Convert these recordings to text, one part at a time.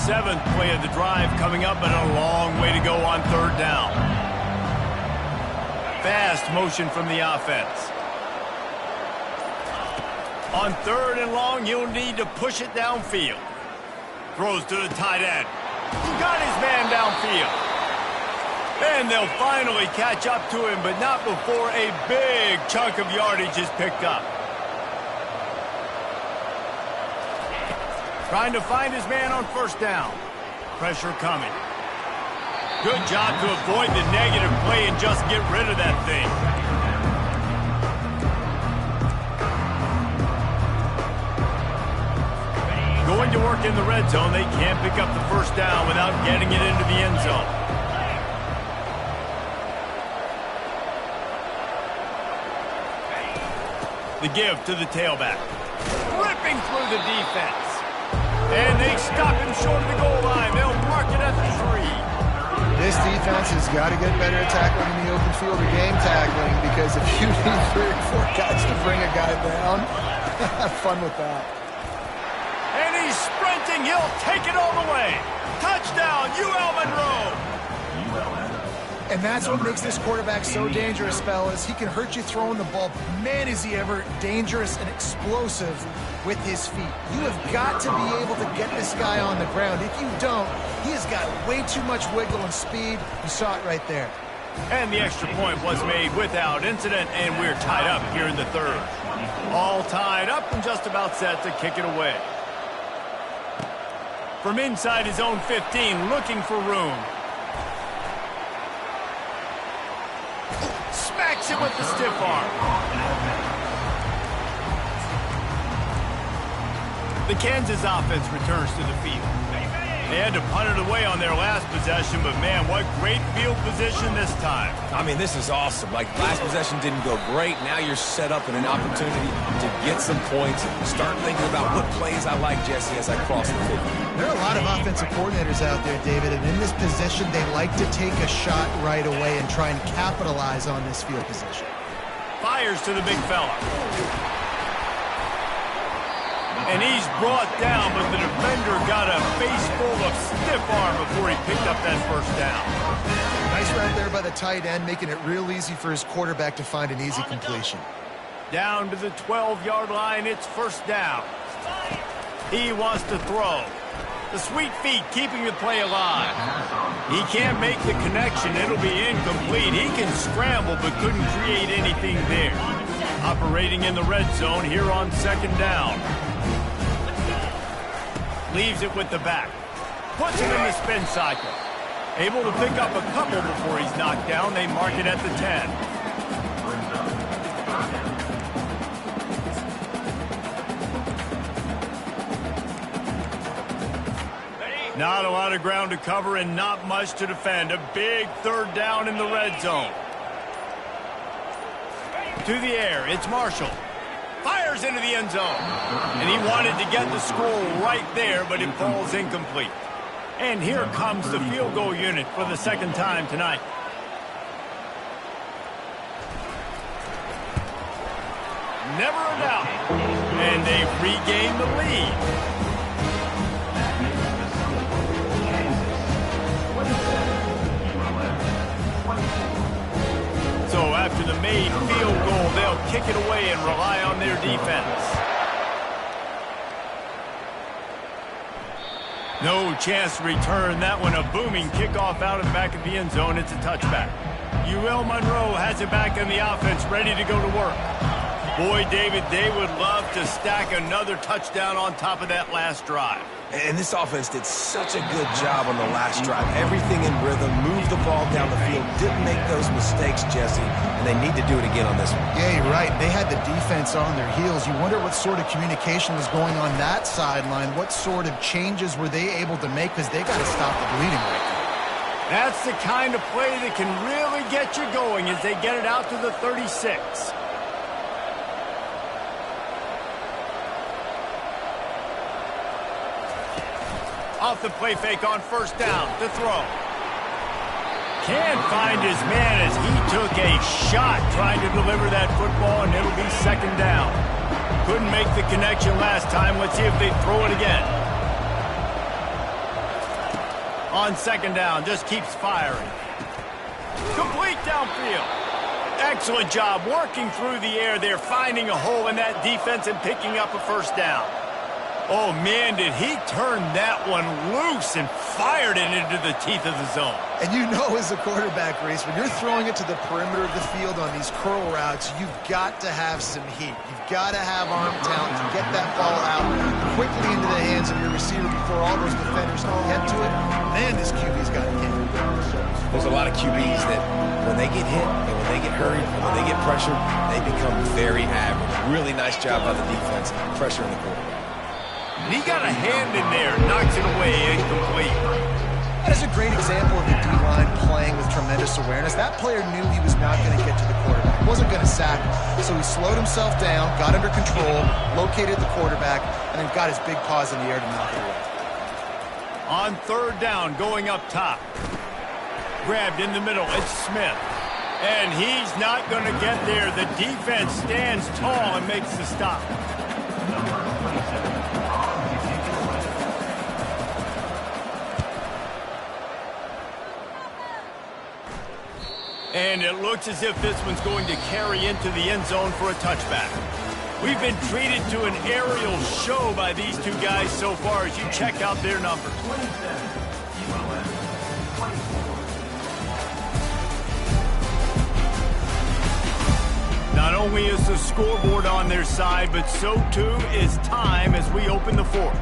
7th play of the drive coming up, and a long way to go on 3rd down. Fast motion from the offense. On 3rd and long, you'll need to push it downfield. Throws to the tight end. He got his man downfield. And they'll finally catch up to him, but not before a big chunk of yardage is picked up. Trying to find his man on 1st down. Pressure coming. Good job to avoid the negative play and just get rid of that thing. Going to work in the red zone. They can't pick up the 1st down without getting it into the end zone. The give to the tailback. Ripping through the defense. And they stop him short of the goal line. They'll mark it at the 3. This defense has got to get better at tackling in the open field or game tackling, because if you need 3 or 4 guys to bring a guy down, have fun with that. And he's sprinting. He'll take it all the way. Touchdown, UL Monroe. And that's what makes this quarterback so dangerous, fellas. He can hurt you throwing the ball. Man, is he ever dangerous and explosive with his feet. You have got to be able to get this guy on the ground. If you don't, he has got way too much wiggle and speed. You saw it right there. And the extra point was made without incident, and we're tied up here in the 3rd. All tied up and just about set to kick it away. From inside his own 15, looking for room. Smacks it with the stiff arm. The Kansas offense returns to the field. They had to punt it away on their last possession, but man, what great field position this time. I mean, this is awesome. Like, last possession didn't go great. Now you're set up in an opportunity to get some points. Start thinking about what plays I like, Jesse, as I cross the 50. There are a lot of offensive coordinators out there, David, and in this position, they like to take a shot right away and try and capitalize on this field position. Fires to the big fella. And he's brought down, but the defender got a face full of stiff arm before he picked up that 1st down. Nice route there by the tight end, making it real easy for his quarterback to find an easy completion. Down to the 12-yard line, it's 1st down. He wants to throw. The sweet feet keeping the play alive. He can't make the connection. It'll be incomplete. He can scramble, but couldn't create anything there. Operating in the red zone here on 2nd down. Leaves it with the back. Puts it in the spin cycle. Able to pick up a couple before he's knocked down. They mark it at the 10. Not a lot of ground to cover and not much to defend. A big 3rd down in the red zone. To the air, it's Marshall. Fires into the end zone. And he wanted to get the score right there, but it falls incomplete. And here comes the field goal unit for the 2nd time tonight. Never a doubt. And they've regained the lead. So after the made field goal, they'll kick it away and rely on their defense. No chance to return that one. A booming kickoff out of the back of the end zone. It's a touchback. UL Monroe has it back in the offense, ready to go to work. Boy, David, they would love to stack another touchdown on top of that last drive. And this offense did such a good job on the last drive. Everything in rhythm, moved the ball down the field, didn't make those mistakes, Jesse, and they need to do it again on this one. Yeah, you're right. They had the defense on their heels. You wonder what sort of communication was going on that sideline. What sort of changes were they able to make, because they got to stop the bleeding right now. That's the kind of play that can really get you going as they get it out to the 36. Off the play fake on 1st down to throw. Can't find his man as he took a shot trying to deliver that football, and it'll be 2nd down. Couldn't make the connection last time. Let's see if they throw it again. On second down, just keeps firing. Complete downfield. Excellent job working through the air there, finding a hole in that defense and picking up a first down. Oh, man, did he turn that one loose and fired it into the teeth of the zone. And you know as a quarterback, Reese, when you're throwing it to the perimeter of the field on these curl routes, you've got to have some heat. You've got to have arm talent to get that ball out quickly into the hands of your receiver before all those defenders can get to it. Man, this QB's got to hit. There's a lot of QBs that when they get hit and when they get hurried and when they get pressured, they become very average. Really nice job by the defense pressuring the quarterback. And he got a hand in there, knocks it away, incomplete. That is a great example of the D-line playing with tremendous awareness. That player knew he was not going to get to the quarterback. He wasn't going to sack him. So he slowed himself down, got under control, located the quarterback, and then got his big paws in the air to knock it away. On third down, going up top. Grabbed in the middle, it's Smith. And he's not going to get there. The defense stands tall and makes the stop. And it looks as if this one's going to carry into the end zone for a touchback. We've been treated to an aerial show by these two guys so far as you check out their numbers. Not only is the scoreboard on their side, but so too is time as we open the fourth.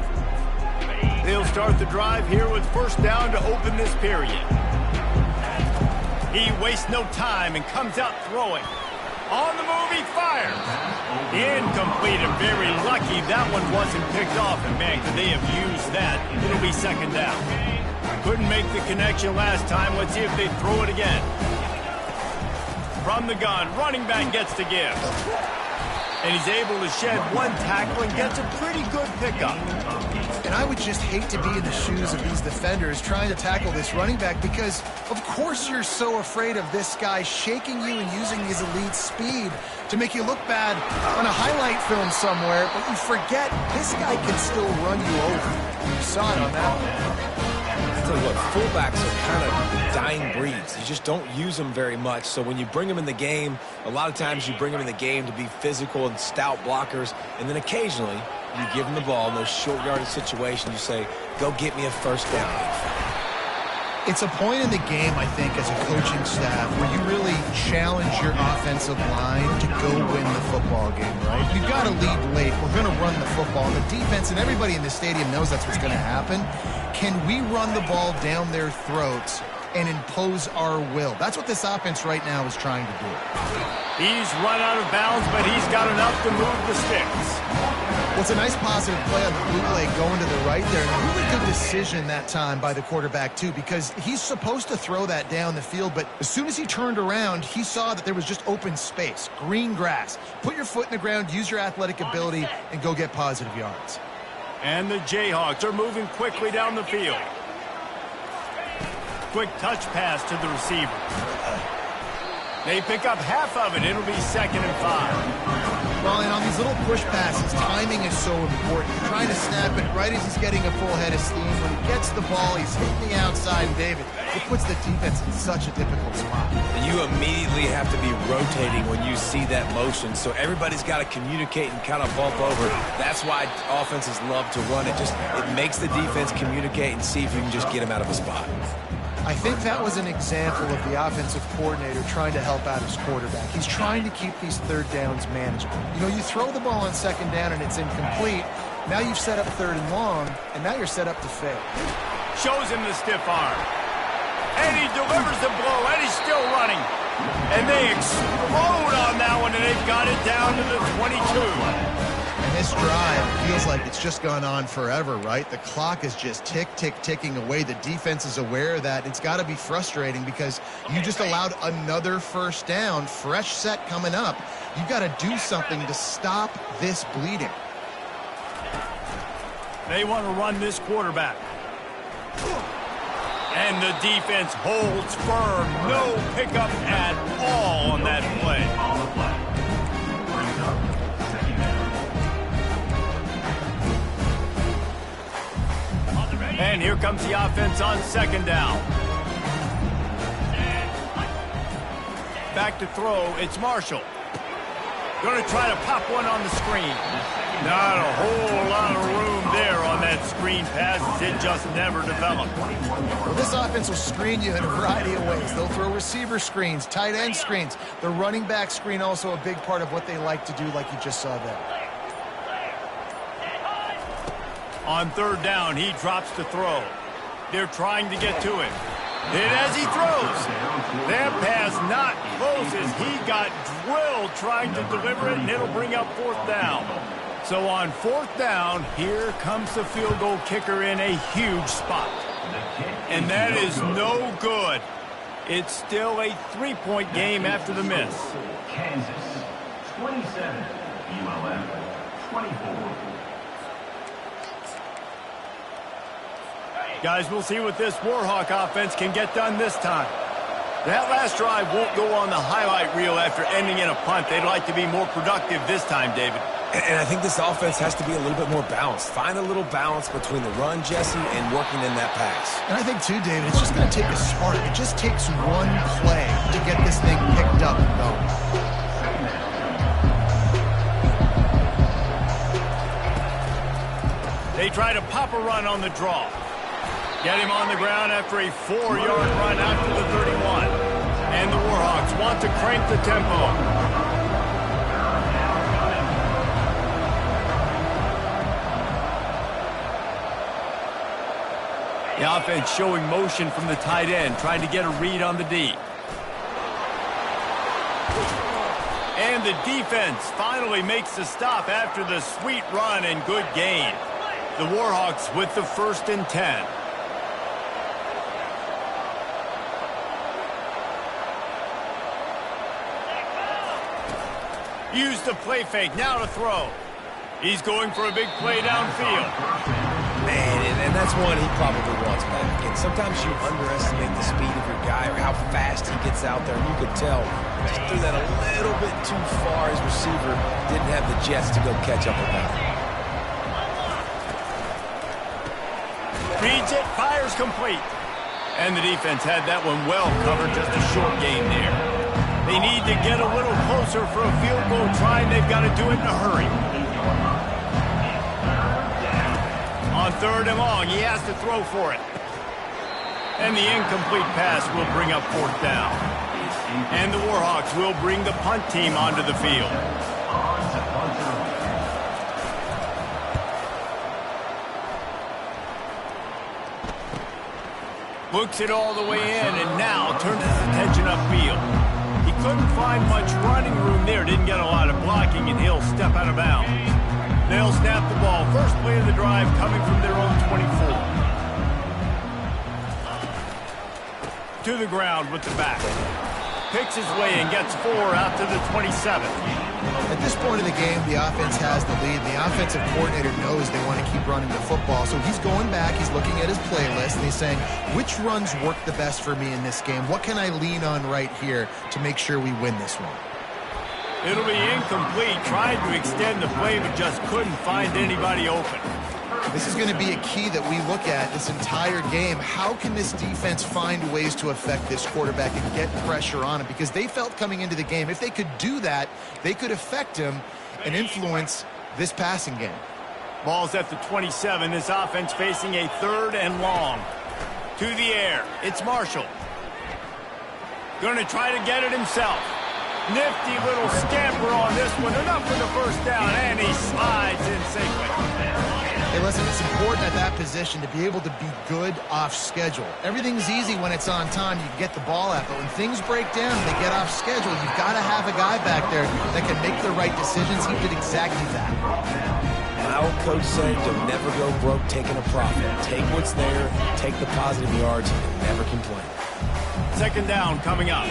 They'll start the drive here with first down to open this period. He wastes no time and comes out throwing. On the move, he fires. Incomplete and very lucky that one wasn't picked off. And, man, could they have used that? It'll be second down. Couldn't make the connection last time. Let's see if they throw it again. From the gun, running back gets the give. And he's able to shed one tackle and gets a pretty good pickup. And I would just hate to be in the shoes of these defenders trying to tackle this running back because, of course, you're so afraid of this guy shaking you and using his elite speed to make you look bad on a highlight film somewhere, but you forget this guy can still run you over. You saw it on that one. So look, fullbacks are kind of dying breeds. You just don't use them very much. So when you bring them in the game, a lot of times you bring them in the game to be physical and stout blockers, and then occasionally you give them the ball in those short yardage situations. You say, go get me a first down. It's a point in the game, I think, as a coaching staff where you really challenge your offensive line to go win the football game, right? You've got to lead late. We're going to run the football. And the defense and everybody in the stadium knows that's what's going to happen. Can we run the ball down their throats and impose our will? That's what this offense right now is trying to do. He's run out of bounds, but he's got enough to move the sticks. Well, it's a nice positive play on the bootleg going to the right there. And a really good decision that time by the quarterback, too, because he's supposed to throw that down the field. But as soon as he turned around, he saw that there was just open space, green grass. Put your foot in the ground, use your athletic ability, and go get positive yards. And the Jayhawks are moving quickly down the field. Quick touch pass to the receiver. They pick up half of it. It'll be 2nd and 5. Well, and on these little push passes, timing is so important. You're trying to snap it right as he's getting a full head of steam. When he gets the ball, he's hitting the outside, and David, it puts the defense in such a difficult spot. You immediately have to be rotating when you see that motion, so everybody's got to communicate and kind of bump over. That's why offenses love to run it. It makes the defense communicate and see if you can just get him out of a spot. I think that was an example of the offensive coordinator trying to help out his quarterback. He's trying to keep these third downs manageable. You know, you throw the ball on second down and it's incomplete. Now you've set up 3rd and long, and now you're set up to fail. Shows him the stiff arm. And he delivers the blow, and he's still running. And they explode on that one, and they've got it down to the 22. And this drive feels like it's just gone on forever, right? The clock is just ticking away. The defense is aware of that. It's got to be frustrating because you just allowed another first down, fresh set coming up. You've got to do something to stop this bleeding. They want to run this quarterback. And the defense holds firm. No pickup at all on that play. And here comes the offense on second down. Back to throw, it's Marshall. Going to try to pop one on the screen. Not a whole lot of room there on that screen pass. It just never developed. Well, this offense will screen you in a variety of ways. They'll throw receiver screens, tight end screens. The running back screen also a big part of what they like to do, like you just saw there. On third down, he drops to throw. They're trying to get to him. Hit as he throws. That pass not close as he got drilled trying to deliver it, and it'll bring up fourth down. So on fourth down, here comes the field goal kicker in a huge spot. And that is no good. It's still a three-point game after the miss. Kansas, 27. ULM, 24. Guys, we'll see what this Warhawk offense can get done this time. That last drive won't go on the highlight reel after ending in a punt. They'd like to be more productive this time, David. And I think this offense has to be a little bit more balanced. Find a little balance between the run, Jesse, and working in that pass. And I think, too, David, it's just going to take a spark. It just takes one play to get this thing picked up and going. They try to pop a run on the draw. Get him on the ground after a 4-yard run out to the 31. And the Warhawks want to crank the tempo. The offense showing motion from the tight end, trying to get a read on the D. And the defense finally makes the stop after the sweet run and good gain. The Warhawks with the 1st and 10. Use the play fake, now to throw. He's going for a big play downfield. Man, and that's one he probably wants back. And sometimes you underestimate the speed of your guy or how fast he gets out there. And you could tell just threw that a little bit too far. His receiver didn't have the jets to go catch up with him. Reads it, fires complete. And the defense had that one well covered, just a short game there. They need to get a little closer for a field goal try, and they've got to do it in a hurry. On third and long, he has to throw for it. And the incomplete pass will bring up fourth down. And the Warhawks will bring the punt team onto the field. Looks it all the way in, and now turns his attention upfield. He couldn't find much running room there, didn't get a lot of blocking, and he'll step out of bounds. They'll snap the ball. First play of the drive coming from their own 24. To the ground with the back. Picks his way and gets 4 out to the 27. At this point of the game, the offense has the lead. The offensive coordinator knows they want to keep running the football. So he's going back, he's looking at his playlist, and he's saying, which runs work the best for me in this game? What can I lean on right here to make sure we win this one? It'll be incomplete. Tried to extend the play, but just couldn't find anybody open. This is going to be a key that we look at this entire game. How can this defense find ways to affect this quarterback and get pressure on him? Because they felt coming into the game, if they could do that, they could affect him and influence this passing game. Ball's at the 27. This offense facing a 3rd and long. To the air. It's Marshall. Going to try to get it himself. Nifty little scamper on this one. Enough for the first down, and he slides in safely. Hey, listen, it's important at that position to be able to be good off schedule. Everything's easy when it's on time. You can get the ball out, but when things break down and they get off schedule, you've got to have a guy back there that can make the right decisions. He did exactly that. My old coach said you'll never go broke taking a profit. Take what's there, take the positive yards, and never complain. 2nd down coming up.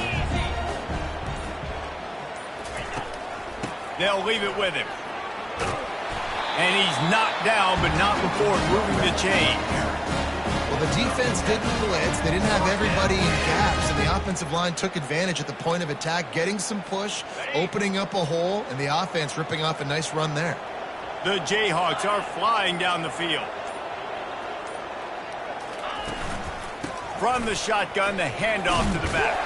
They'll leave it with him. And he's knocked down, but not before moving the chain. Well, the defense didn't blitz. They didn't have everybody in gaps, and the offensive line took advantage at the point of attack, getting some push, opening up a hole, and the offense ripping off a nice run there. The Jayhawks are flying down the field. From the shotgun, the handoff to the back.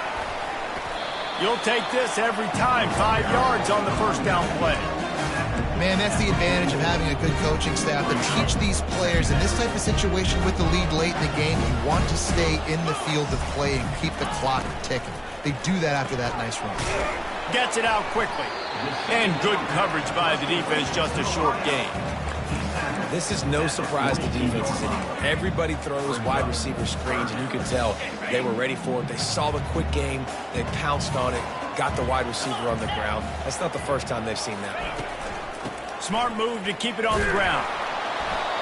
You'll take this every time. 5 yards on the first down play. Man, that's the advantage of having a good coaching staff to teach these players in this type of situation with the lead late in the game. You want to stay in the field of play and keep the clock ticking. They do that after that nice run. Gets it out quickly. And good coverage by the defense, just a short gain. This is no surprise to defenses anymore. Everybody throws wide receiver screens, and you can tell they were ready for it. They saw the quick game. They pounced on it, got the wide receiver on the ground. That's not the first time they've seen that. Smart move to keep it on the ground.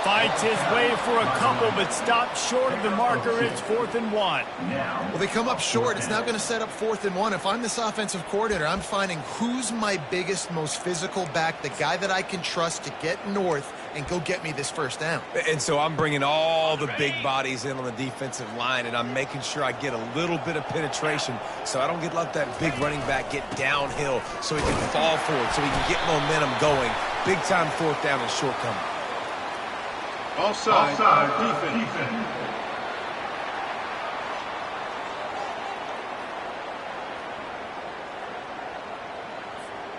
Fights his way for a couple, but stops short of the marker. It's 4th and 1. Well, they come up short. It's now going to set up 4th and 1. If I'm this offensive coordinator, I'm finding who's my biggest, most physical back, the guy that I can trust to get north and go get me this first down. And so I'm bringing all the big bodies in on the defensive line, and I'm making sure I get a little bit of penetration so I don't let that big running back get downhill so he can fall forward, so he can get momentum going. Big-time 4th down and short coming. Offside defense.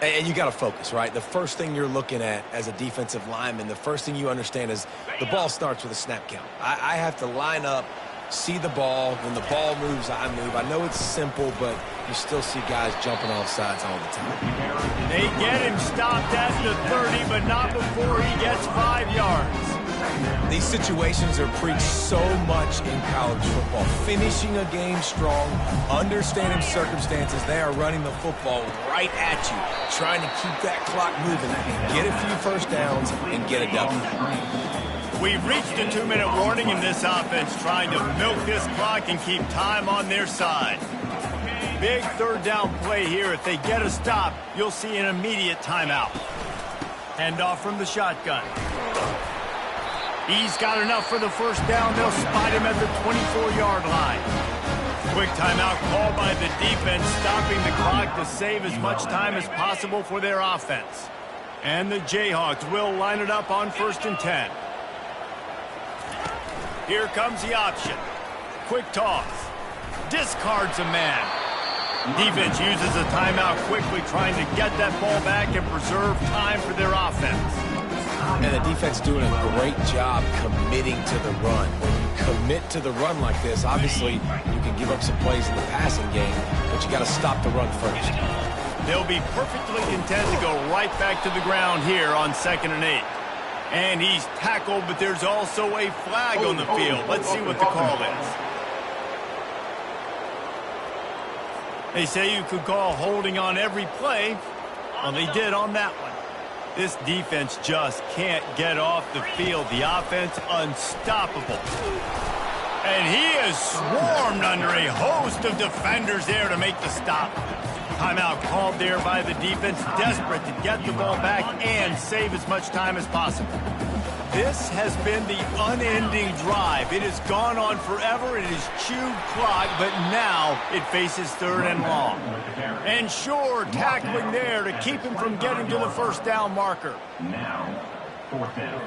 And you got to focus, right? The first thing you're looking at as a defensive lineman, the first thing you understand is the ball starts with a snap count. I have to line up, see the ball. When the ball moves, I move. I know it's simple, but you still see guys jumping off sides all the time. They get him stopped at the 30, but not before he gets 5 yards. These situations are preached so much in college football. Finishing a game strong, understanding circumstances. They are running the football right at you, trying to keep that clock moving, get a few first downs, and get a W. We've reached a 2-minute warning in this offense, trying to milk this clock and keep time on their side. Big 3rd down play here. If they get a stop, you'll see an immediate timeout. Handoff from the shotgun. He's got enough for the first down. They'll spot him at the 24-yard line. Quick timeout called by the defense, stopping the clock to save as much time as possible for their offense. And the Jayhawks will line it up on 1st and 10. Here comes the option. Quick toss. Discards a man. Defense uses a timeout quickly, trying to get that ball back and preserve time for their offense. And the defense doing a great job committing to the run. When you commit to the run like this, obviously you can give up some plays in the passing game, but you got to stop the run first. They'll be perfectly content to go right back to the ground here on 2nd and 8. And he's tackled, but there's also a flag on the field. Let's see what the call is. They say you could call holding on every play. Well, they did on that one. This defense just can't get off the field. The offense unstoppable. And he is swarmed under a host of defenders there to make the stop. Timeout called there by the defense, desperate to get the ball back and save as much time as possible. This has been the unending drive. It has gone on forever. It has chewed clock, but now it faces 3rd and long. And sure, tackling there to keep him from getting to the first down marker. Now, 4th down.